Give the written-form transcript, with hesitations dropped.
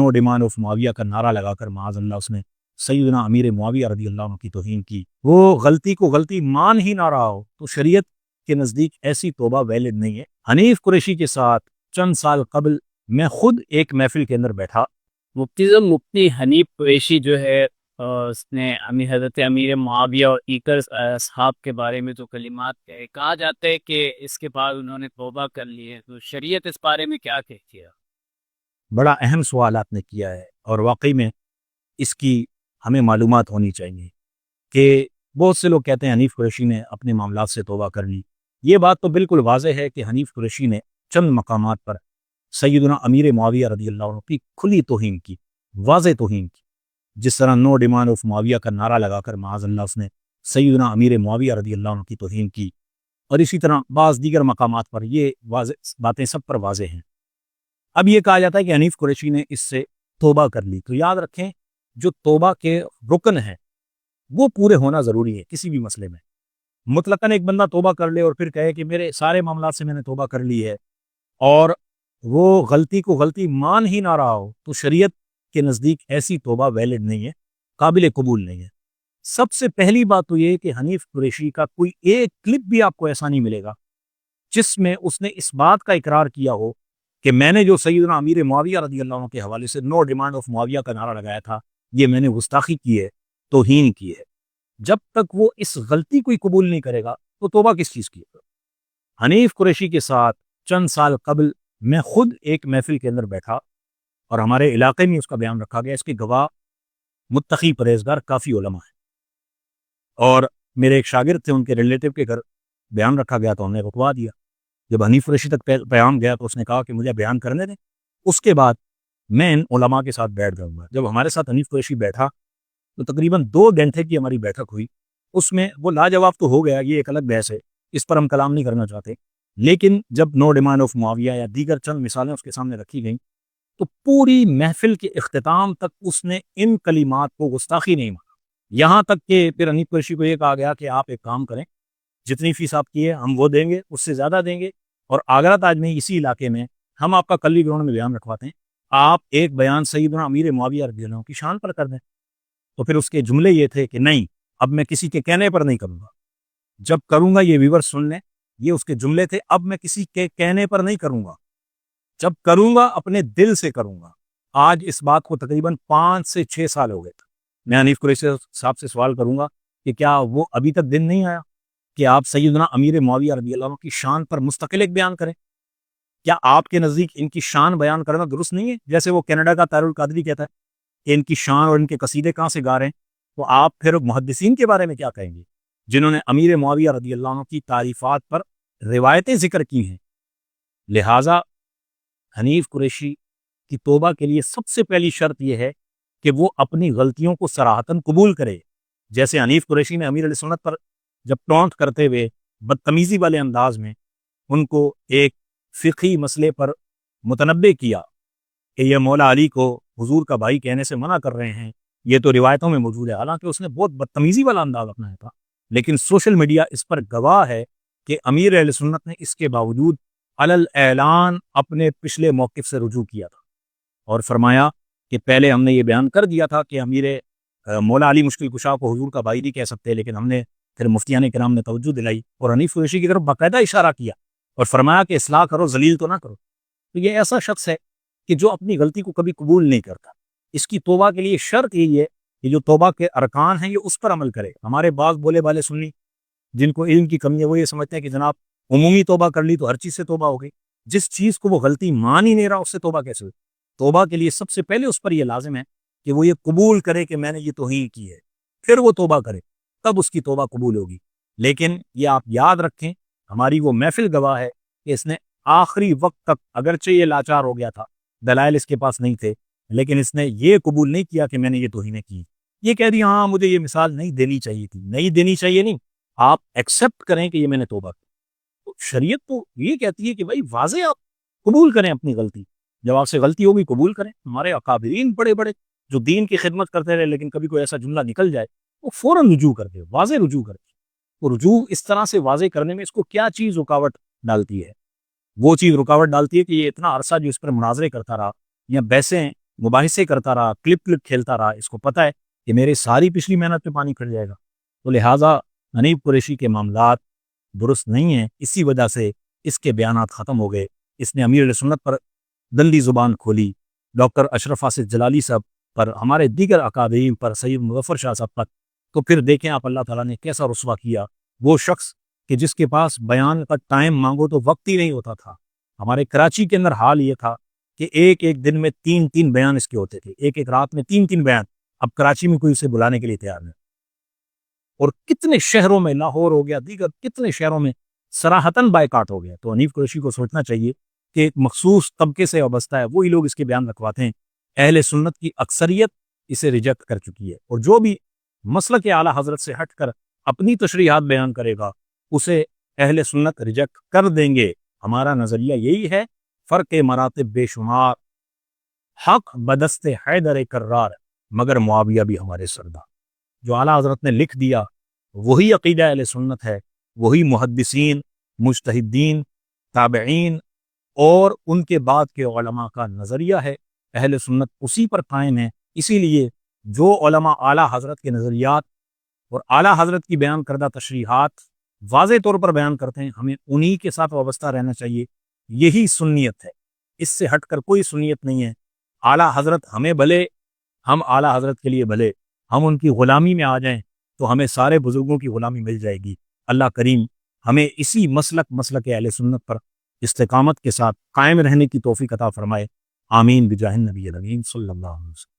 No demand of Muawiya का नारा लगाकर माअज़ल्लाह उसने सैयदना अमीर मुआविया रज़ी अल्लाह अन्हु की तौहीन की, वो गलती को गलती मान ही ना रहा हो तो शरीयत के नज़दीक ऐसी तौबा वैलिड नहीं है। हनीफ कुरैशी के साथ चंद साल कबल मैं खुद एक महफिल के अंदर बैठा। मुफ्ती हनीफ कुरैशी जो है उसने हज़रत अमीर मुआविया और दीगर असहाब के बारे में जो कलिमात कहे, कहा जाता है कि इसके बाद उन्होंने तौबा कर ली है, तो शरीयत इस बारे में क्या कहती है? बड़ा अहम सवाल आपने किया है और वाकई में इसकी हमें मालूमात होनी चाहिए कि बहुत से लोग कहते हैं हनीफ कुरैशी ने अपने मामलात से तौबा कर ली। ये बात तो बिल्कुल वाज़ेह है कि हनीफ कुरैशी ने चंद मकामात पर सैयदना अमीर मुआविया रज़ी अल्लाह अन्हु की खुली तौहीन की, वाज़ेह तौहीन की। जिस तरह नो डिमांड ऑफ मुआविया का नारा लगाकर माअज़ल्लाह उसने सैयदना अमीर मुआविया रज़ी अल्लाह अन्हु की तौहीन की, और इसी तरह बाज़ दीगर मकामात पर ये वाज़ेह बातें सब पर वाज़ेह हैं। अब ये कहा जाता है कि हनीफ कुरैशी ने इससे तौबा कर ली, तो याद रखें जो तौबा के रुकन हैं वो पूरे होना ज़रूरी है किसी भी मसले में। मुतलकन एक बंदा तौबा कर ले और फिर कहे कि मेरे सारे मामलात से मैंने तौबा कर ली है और वो गलती को गलती मान ही ना रहा हो तो शरीयत के नज़दीक ऐसी तौबा वैलिड नहीं है, काबिल कबूल नहीं है। सबसे पहली बात तो ये कि हनीफ कुरैशी का कोई एक क्लिप भी आपको ऐसा नहीं मिलेगा जिसमें उसने इस बात का इकरार किया हो कि मैंने जो सैयदना अमीर मुआविया रज़ी अल्लाह अन्हु के हवाले से नो डिमांड ऑफ मुआविया का नारा लगाया था, ये मैंने गुस्ताखी की है, तौहीन की है। जब तक वो इस गलती को ही कबूल नहीं करेगा तो तौबा किस चीज़ की? हनीफ कुरैशी के साथ चंद साल कबल मैं खुद एक महफिल के अंदर बैठा और हमारे इलाके में उसका बयान रखा गया। इसके गवाह मुत्तकी परहेजगार काफ़ी उलमा हैं और मेरे एक शागिर्द थे, उनके रिलेटिव के घर बयान रखा गया तो हमने रुकवा दिया। जब हनीफ कुरैशी तक पैगाम गया तो उसने कहा कि मुझे बयान करने दें, उसके बाद मैं इन उलमा के साथ बैठ जाऊँगा। जब हमारे साथ हनीफ कुरैशी बैठा तो तकरीबन 2 घंटे की हमारी बैठक हुई। उसमें वो लाजवाब तो हो गया, ये एक अलग बहस है, इस पर हम कलाम नहीं करना चाहते, लेकिन जब नो डिमांड ऑफ मुआविया या दीगर चंद मिसालें उसके सामने रखी गईं तो पूरी महफिल के इख्तिताम तक उसने इन कलिमात को गुस्ताखी नहीं माना। यहाँ तक कि फिर हनीफ कुरैशी को ये कहा गया कि आप एक काम करें, जितनी फीस आपकी है हम वो देंगे, उससे ज़्यादा देंगे, और आगरा ताज में इसी इलाके में हम आपका कल्ली ग्राउंड में बयान रखवाते हैं, आप एक बयान सैयदना अमीर मुआविया रज़ी अल्लाह अन्हु की शान पर कर दें। तो फिर उसके जुमले ये थे कि नहीं, अब मैं किसी के कहने पर नहीं करूँगा, जब करूँगा ये व्यूअर्स सुन लें, ये उसके जुमले थे, अब मैं किसी के कहने पर नहीं करूँगा, जब करूँगा अपने दिल से करूँगा। आज इस बात को तकरीबन 5 से 6 साल हो गए थे। मैं हनीफ कुरैशी साहब से सवाल करूँगा कि क्या वो अभी तक दिन नहीं आया कि आप सैयदना अमीर मुआविया रज़ी अल्लाह अन्हु की शान पर मुस्तकिल एक बयान करें? क्या आपके नज़दीक इनकी शान बयान करना दुरुस्त नहीं है? जैसे वो कनाडा का तारुल कादरी कहता है कि इनकी शान और इनके कसीदे कहाँ से गा रहे हैं, तो आप फिर मुहद्दिसीन के बारे में क्या कहेंगे जिन्होंने अमीर मुआविया रज़ी अल्लाह अन्हु की तारीफ़ात पर रिवायतें ज़िक्र की हैं? लिहाजा हनीफ कुरैशी की तौबा के लिए सबसे पहली शर्त यह है कि वो अपनी गलतियों को सराहतन कबूल करे। जैसे हनीफ कुरैशी ने अमीर अहले-सुन्नत पर जब टॉन्ट करते हुए बदतमीज़ी वाले अंदाज में उनको एक फ़िक़ही मसले पर मुतनब्बे किया कि ये मौला अली को हुजूर का भाई कहने से मना कर रहे हैं, ये तो रिवायतों में मौजूद है, हालांकि उसने बहुत बदतमीज़ी वाला अंदाज अपनाया था, लेकिन सोशल मीडिया इस पर गवाह है कि अमीर अहले सुन्नत ने इसके बावजूद अलल ऐलान अपने पिछले मौक़िफ़ से रुजू किया था और फरमाया कि पहले हमने ये बयान कर दिया था कि अमीर मौला अली मुश्किल कुशा को हुजूर का भाई नहीं कह सकते, लेकिन हमने फिर मुफ्तियान किराम ने तवज्जो दिलाई और हनीफ कुरैशी की तरफ बाकायदा इशारा किया और फरमाया कि इस्लाह करो, जलील तो ना करो। तो ये ऐसा शख्स है कि जो अपनी गलती को कभी कबूल नहीं करता। इसकी तौबा के लिए शर्त यही है कि जो तौबा के अरकान हैं ये उस पर अमल करे। हमारे बाज़ बोले वाले सुन्नी जिनको इल्म की कमी है वो ये समझते हैं कि जनाब उमूमी तौबा कर ली तो हर चीज़ से तौबा हो गई। जिस चीज़ को वो गलती मान ही नहीं रहा उससे तौबा कैसे हुई? तौबा के लिए सबसे पहले उस पर यह लाजिम है कि वो ये कबूल करे कि मैंने ये तौहीन की है, फिर वो तौबा करे, तब उसकी तौबा कबूल होगी। लेकिन ये आप याद रखें, हमारी वो महफिल गवाह है कि इसने आखिरी वक्त तक, अगरचे ये लाचार हो गया था, दलाइल इसके पास नहीं थे, लेकिन इसने ये कबूल नहीं किया कि मैंने ये तौहीनें की। ये कह दिया हाँ मुझे ये मिसाल नहीं देनी चाहिए थी, नहीं देनी चाहिए नहीं, आप एक्सेप्ट करें कि ये मैंने तौबा की। तो शरीयत तो ये कहती है कि भाई वाज़े आप कबूल करें अपनी गलती, जब आपसे गलती होगी कबूल करें। हमारे अकाबिरीन बड़े बड़े जो दीन की खिदमत करते रहे, लेकिन कभी कोई ऐसा जुमला निकल जाए वो फौरन रुजू कर दे, वाज़े रुजू कर दे। तो रुजू इस तरह से वाज़े करने में इसको क्या चीज़ रुकावट डालती है? वो चीज़ रुकावट डालती है कि ये इतना अरसा जो इस पर मुनाजरे करता रहा या बहसें مباحثے کرتا رہا، کلپ کھیلتا رہا، اس کو پتہ ہے کہ میرے ساری پچھلی محنت پہ پانی پھر جائے گا. تو لہٰذا حنیف قریشی کے معاملات درست نہیں ہیں، اسی وجہ سے اس کے بیانات ختم ہو گئے. اس نے امیر علیہ سنت پر دندی زبان کھولی، ڈاکٹر اشرف آصف جلالی صاحب پر، ہمارے دیگر اکابرین پر، سید مظفر شاہ صاحب پر. تو پھر دیکھیں آپ اللہ تعالیٰ نے کیسا رسوا کیا وہ شخص کہ جس کے پاس بیان کا ٹائم مانگو تو وقت ہی نہیں ہوتا تھا. ہمارے کراچی کے اندر حال یہ تھا کہ ایک ایک دن میں 3 بیان اس کے ہوتے تھے، ایک ایک رات میں 3 بیان. اب کراچی میں کوئی اسے بلانے کے لیے تیار نہیں. اور کتنے شہروں میں، لاہور ہو گیا، دیگر کتنے شہروں میں صراحتاً بائیکاٹ ہو گیا. تو حنیف قریشی کو سوچنا چاہیے کہ ایک مخصوص طبقے سے وابستہ ہے، وہی لوگ اس کے بیان رکھواتے ہیں. اہل سنت کی اکثریت اسے ریجیکٹ کر چکی ہے، اور جو بھی مسلک اعلیٰ حضرت سے ہٹ کر اپنی تشریحات بیان کرے گا اسے اہل سنت ریجیکٹ کر دیں گے. ہمارا نظریہ یہی ہے، فرق مراتب بے شمار، حق بدست حیدر کرار، مگر معاویہ بھی ہمارے سردار. جو اعلیٰ حضرت نے لکھ دیا وہی عقیدہ اہل سنت ہے، وہی محدثین، مجتہدین، تابعین اور ان کے بعد کے علماء کا نظریہ ہے. اہل سنت اسی پر قائم ہے. اسی لیے جو علماء اعلیٰ حضرت کے نظریات اور اعلیٰ حضرت کی بیان کردہ تشریحات واضح طور پر بیان کرتے ہیں، ہمیں انہی کے ساتھ وابستہ رہنا چاہیے. یہی سنیت ہے، اس سے ہٹ کر کوئی سنیت نہیں ہے. اعلیٰ حضرت ہمیں بھلے، ہم اعلیٰ حضرت کے لیے بھلے، ہم ان کی غلامی میں آ جائیں تو ہمیں سارے بزرگوں کی غلامی مل جائے گی. اللہ کریم ہمیں اسی مسلک اہل سنت پر استقامت کے ساتھ قائم رہنے کی توفیق عطا فرمائے. آمین بجاہ النبی الامین صلی اللہ علیہ وسلم.